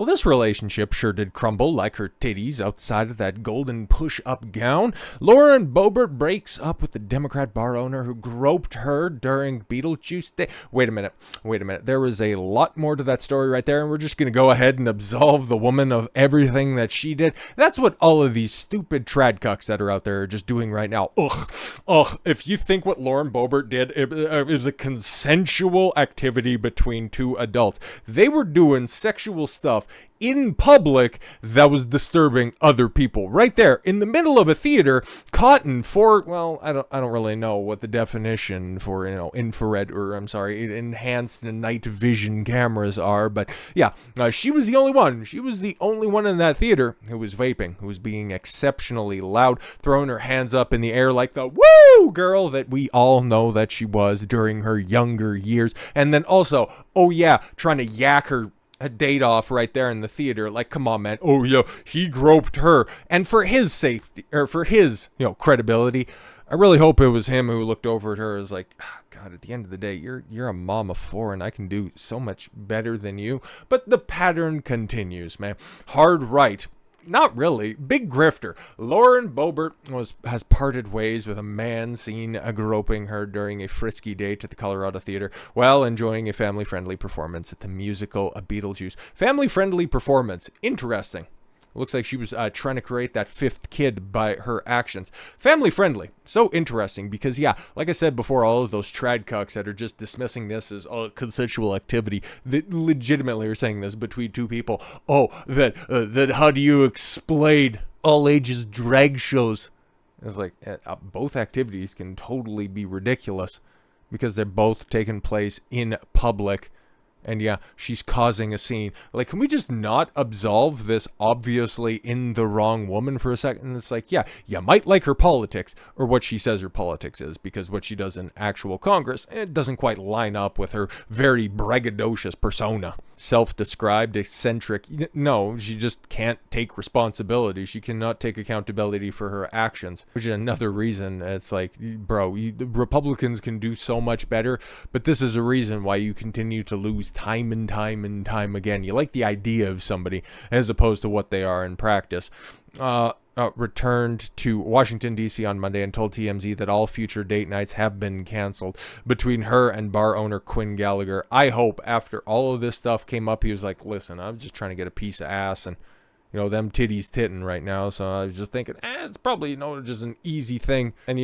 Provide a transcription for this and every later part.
Well, this relationship sure did crumble like her titties outside of that golden push-up gown. Lauren Boebert breaks up with the Democrat bar owner who groped her during Beetlejuice Day. Wait a minute. There was a lot more to that story right there, and we're just going to go ahead and absolve the woman of everything that she did. That's what all of these stupid TradCucks that are out there are just doing right now. Ugh. If you think what Lauren Boebert did, it was a consensual activity between two adults. They were doing sexual stuff in public that was disturbing other people right there in the middle of a theater, caught in I don't really know what the definition for infrared or enhanced night vision cameras are, but yeah, she was the only one in that theater who was vaping, who was being exceptionally loud, throwing her hands up in the air like the woo girl that we all know that she was during her younger years, and then also trying to yak her a date off right there in the theater. Like, come on, man. Oh yeah, he groped her. And for his safety, or for his, credibility, I really hope it was him who looked over at her as like, God, at the end of the day, you're a mom of four and I can do so much better than you. But the pattern continues, man. Hard right. Not really. Big grifter. Lauren Boebert has parted ways with a man seen groping her during a frisky date at the Colorado Theater while enjoying a family-friendly performance at the musical Beetlejuice. Family-friendly performance. Interesting. Looks like she was trying to create that fifth kid by her actions. Family-friendly. So interesting because, like I said before, all of those TradCucks that are just dismissing this as consensual activity, that legitimately are saying this between two people. That how do you explain all ages drag shows? It's like, both activities can totally be ridiculous because they're both taking place in public. And she's causing a scene. Like, can we just not absolve this obviously in the wrong woman for a second? It's like, you might like her politics, or what she says her politics is, because what she does in actual Congress, it doesn't quite line up with her very braggadocious persona. Self-described, eccentric. No, she just can't take responsibility. She cannot take accountability for her actions, which is another reason. It's like, bro, the Republicans can do so much better, but this is a reason why you continue to lose time and time again. You like the idea of somebody as opposed to what they are in practice. Returned to Washington, D.C. on Monday and told TMZ that all future date nights have been canceled between her and bar owner Quinn Gallagher. I hope after all of this stuff came up, he was like, listen, I'm just trying to get a piece of ass and them titties titting right now. So I was just thinking, it's probably, just an easy thing. And if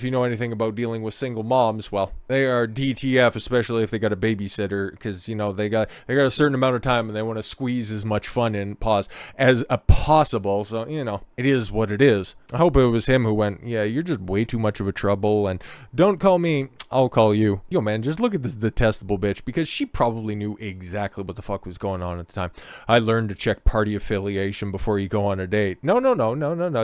you know anything about dealing with single moms, well, they are DTF, especially if they got a babysitter, because, they got a certain amount of time and they want to squeeze as much fun in, as possible. So, it is what it is. I hope it was him who went, you're just way too much of a trouble. And don't call me, I'll call you. Yo, man, just look at this detestable bitch, because she probably knew exactly what the fuck was going on at the time. I learned to check party affiliation before you go on a date. No.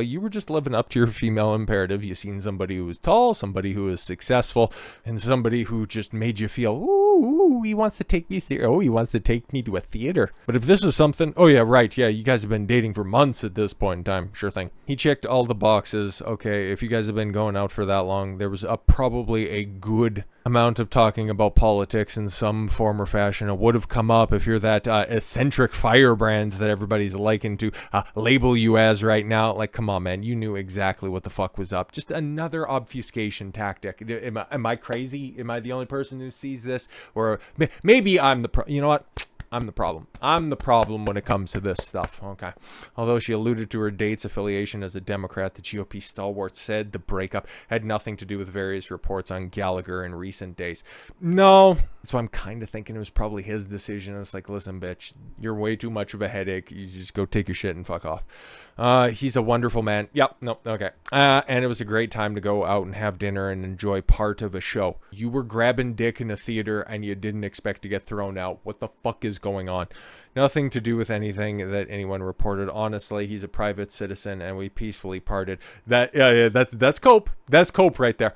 You were just living up to your female imperative. You seen somebody who was tall, somebody who is successful, and somebody who just made you feel, ooh, he wants to take me there. Oh, he wants to take me to a theater. But if this is something, you guys have been dating for months at this point in time. Sure thing. He checked all the boxes. Okay, if you guys have been going out for that long, there was probably a good amount of talking about politics in some form or fashion. It would have come up if you're that eccentric firebrand that everybody's liking to label you as right now. Like, come on, man, you knew exactly what the fuck was up. Just another obfuscation tactic. Am I crazy? Am I the only person who sees this? Or maybe I'm you know what? I'm the problem. I'm the problem when it comes to this stuff, okay? Although she alluded to her date's affiliation as a Democrat, the GOP stalwart said the breakup had nothing to do with various reports on Gallagher in recent days. No, that's why I'm kind of thinking it was probably his decision. It's like, listen, bitch, you're way too much of a headache. You just go take your shit and fuck off. He's a wonderful man. Yep, no, okay. And it was a great time to go out and have dinner and enjoy part of a show. You were grabbing dick in a theater and you didn't expect to get thrown out. What the fuck is going on? Nothing to do with anything that anyone reported. Honestly, he's a private citizen and we peacefully parted. That's Cope. That's Cope right there.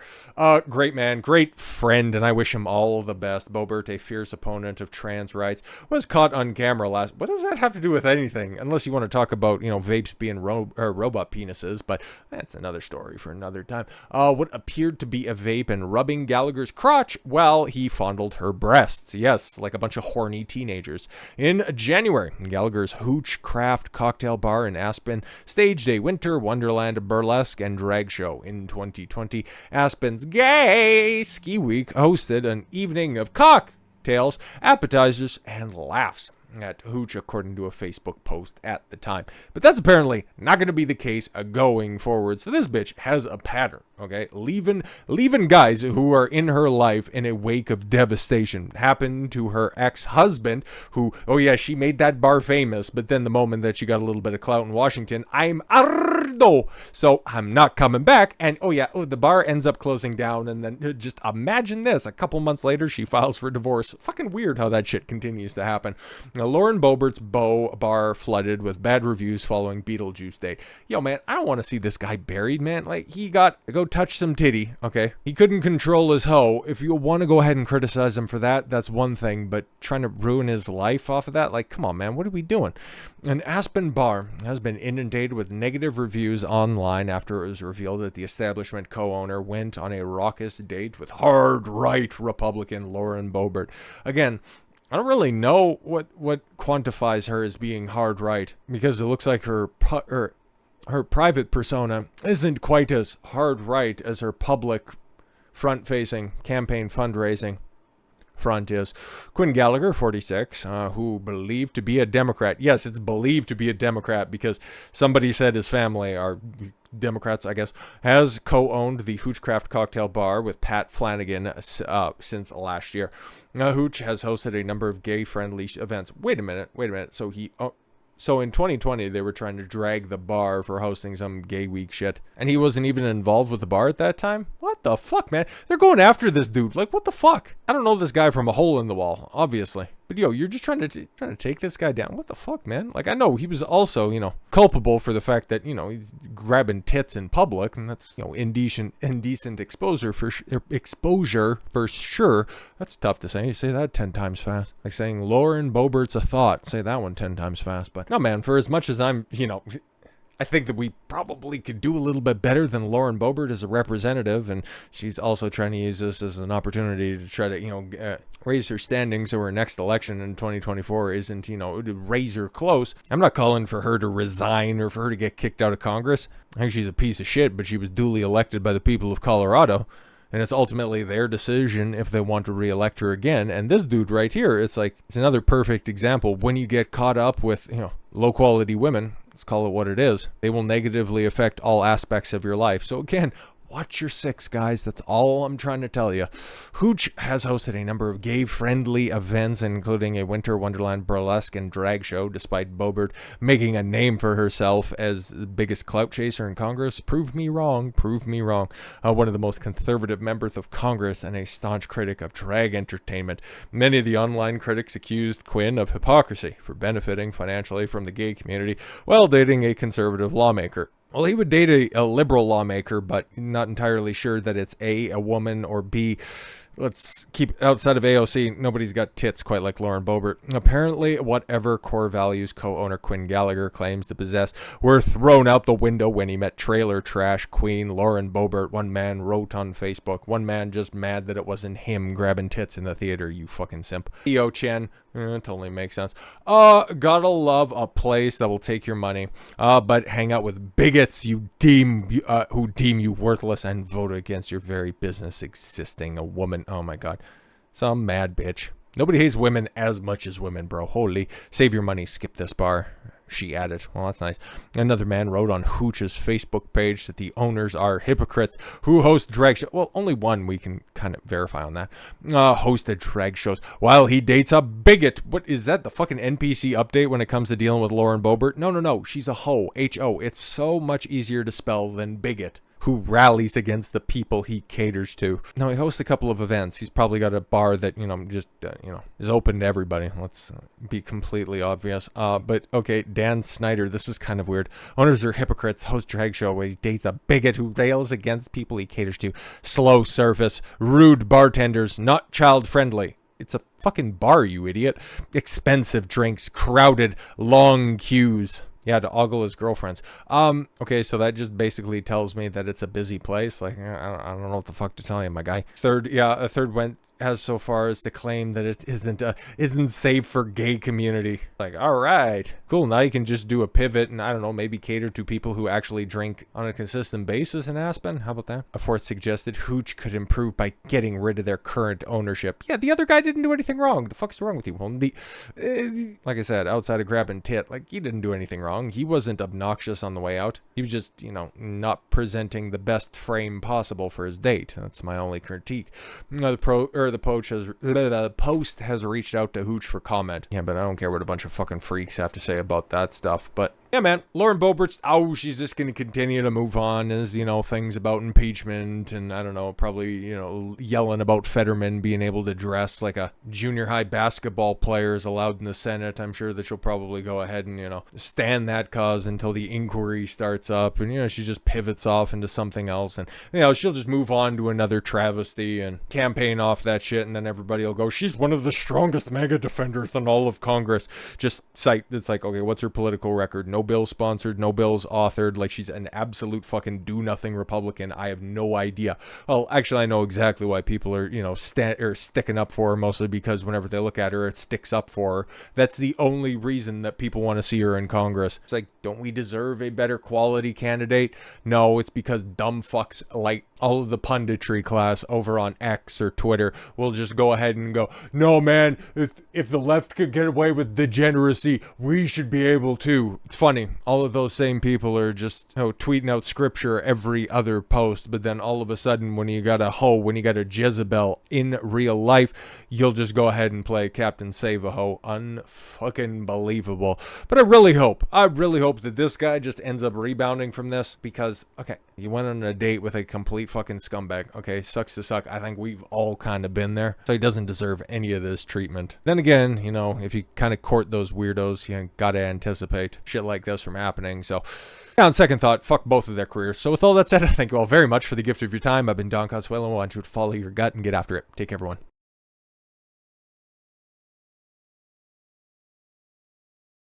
Great man, great friend, and I wish him all the best. Boebert, a fierce opponent of trans rights, was caught on camera last. What does that have to do with anything? Unless you want to talk about, vapes being robot penises, but that's another story for another time. What appeared to be a vape and rubbing Gallagher's crotch while he fondled her breasts. Yes, like a bunch of horny teenagers. In January, Gallagher's Hoochcraft Cocktail Bar in Aspen staged a winter wonderland burlesque and drag show. In 2020, Aspen's Gay Ski Week hosted an evening of cocktails, appetizers, and laughs at Hooch, according to a Facebook post at the time. But that's apparently not going to be the case going forward. So this bitch has a pattern, okay? Leaving guys who are in her life in a wake of devastation. Happened to her ex-husband who, oh yeah, she made that bar famous, but then the moment that she got a little bit of clout in Washington, I'm ardo, so I'm not coming back. And the bar ends up closing down, and then just imagine this, a couple months later she files for divorce. Fucking weird how that shit continues to happen. Now, Lauren Boebert's Beau bar flooded with bad reviews following Beetlejuice Day. Yo, man, I don't want to see this guy buried, man. Like, he got go touch some titty, okay? He couldn't control his hoe. If you want to go ahead and criticize him for that, that's one thing, but trying to ruin his life off of that, like, come on, man, what are we doing? An Aspen bar has been inundated with negative reviews online after it was revealed that the establishment co-owner went on a raucous date with hard-right Republican Lauren Boebert. Again, I don't really know what quantifies her as being hard right, because it looks like her private persona isn't quite as hard right as her public front-facing campaign fundraising front is. Quinn Gallagher, 46, who believed to be a Democrat. Yes, it's believed to be a Democrat because somebody said his family are Democrats, I guess, has co-owned the Hoochcraft Cocktail Bar with Pat Flanagan since last year. Hooch has hosted a number of gay-friendly events. Wait a minute. So in 2020, they were trying to drag the bar for hosting some gay week shit. And he wasn't even involved with the bar at that time? What the fuck, man? They're going after this dude. Like, what the fuck? I don't know this guy from a hole in the wall, obviously. But, yo, you're just trying to take this guy down. What the fuck, man? Like, I know he was also, culpable for the fact that, he's grabbing tits in public. And that's, indecent exposure for sure. That's tough to say. You say that 10 times fast. Like saying Lauren Boebert's a thought. Say that one 10 times fast. But, no, man, for as much as I'm, I think that we probably could do a little bit better than Lauren Boebert as a representative, and she's also trying to use this as an opportunity to try to, raise her standings so her next election in 2024 isn't, to raise her close. I'm not calling for her to resign or for her to get kicked out of Congress. I think she's a piece of shit, but she was duly elected by the people of Colorado, and it's ultimately their decision if they want to re-elect her again. And this dude right here, it's another perfect example. When you get caught up with, low-quality women, let's call it what it is, they will negatively affect all aspects of your life. So again, watch your six, guys. That's all I'm trying to tell you. Hooch has hosted a number of gay-friendly events, including a Winter Wonderland burlesque and drag show, despite Boebert making a name for herself as the biggest clout chaser in Congress. Prove me wrong. Prove me wrong. One of the most conservative members of Congress and a staunch critic of drag entertainment. Many of the online critics accused Quinn of hypocrisy for benefiting financially from the gay community while dating a conservative lawmaker. Well, he would date a liberal lawmaker, but not entirely sure that it's A, woman, or B, let's keep outside of AOC, nobody's got tits quite like Lauren Boebert. Apparently, whatever core values co-owner Quinn Gallagher claims to possess were thrown out the window when he met trailer trash queen Lauren Boebert. One man wrote on Facebook, one man just mad that it wasn't him grabbing tits in the theater, you fucking simp. Yo, Chen. Totally makes sense. Gotta love a place that will take your money, but hang out with bigots who deem you worthless and vote against your very business existing. A woman, oh my god, some mad bitch. Nobody hates women as much as women, bro. Holy, save your money, skip this bar. She added. Well, that's nice. Another man wrote on Hooch's Facebook page that the owners are hypocrites who host drag shows. Well, only one we can kind of verify on that. Hosted drag shows while he dates a bigot. What is that? The fucking NPC update when it comes to dealing with Lauren Boebert? No. She's a hoe. H-O. It's so much easier to spell than bigot, who rallies against the people he caters to. Now, he hosts a couple of events. He's probably got a bar that, is open to everybody. Let's be completely obvious. But, okay, Dan Snyder, this is kind of weird. Owners are hypocrites, host drag show where he dates a bigot who rails against people he caters to. Slow service, rude bartenders, not child-friendly. It's a fucking bar, you idiot. Expensive drinks, crowded, long queues. Yeah, to ogle his girlfriends. Okay, so that just basically tells me that it's a busy place. Like, I don't know what the fuck to tell you, my guy. A third as so far as to claim that it isn't safe for gay community. Like, all right, cool. Now you can just do a pivot and, I don't know, maybe cater to people who actually drink on a consistent basis in Aspen. How about that? A fourth suggested hooch could improve by getting rid of their current ownership. Yeah, the other guy didn't do anything wrong. The fuck's wrong with you? Well, like I said, outside of grabbing tit, like, he didn't do anything wrong. He wasn't obnoxious on the way out. He was just, you know, not presenting the best frame possible for his date. That's my only critique. The post has reached out to Hooch for comment. Yeah, but I don't care what a bunch of fucking freaks have to say about that stuff. But yeah, man, Lauren Boebert's, she's just going to continue to move on as, you know, things about impeachment and, I don't know, probably, you know, yelling about Fetterman being able to dress like a junior high basketball player is allowed in the Senate. I'm sure that she'll probably go ahead and, you know, stand that cause until the inquiry starts up. And, you know, she just pivots off into something else. And, you know, she'll just move on to another travesty and campaign off that shit. And then everybody will go, she's one of the strongest MAGA defenders in all of Congress. Just cite, it's like, okay, what's her political record? No bills sponsored, no bills authored. Like, she's an absolute fucking do-nothing Republican. I have no idea. Well, actually, I know exactly why people are, you know, sticking up for her, mostly because whenever they look at her, it sticks up for her. That's the only reason that people want to see her in Congress. It's like, don't we deserve a better quality candidate? No, it's because dumb fucks like all of the punditry class over on X or Twitter will just go ahead and go, no, man, if the left could get away with degeneracy, we should be able to. It's funny. All of those same people are just, you know, tweeting out scripture every other post, but then all of a sudden when you got a Jezebel in real life, you'll just go ahead and play Captain Save-A-Ho. Unfucking believable. But I really hope that this guy just ends up rebounding from this because, okay, you went on a date with a complete fucking scumbag. Okay, sucks to suck. I think we've all kind of been there. So he doesn't deserve any of this treatment. Then again, you know, if you kind of court those weirdos, you gotta anticipate shit like this from happening. So yeah, on second thought, fuck both of their careers. So with all that said, I thank you all very much for the gift of your time. I've been Don Consuelo. I want you to follow your gut and get after it. Take care, everyone.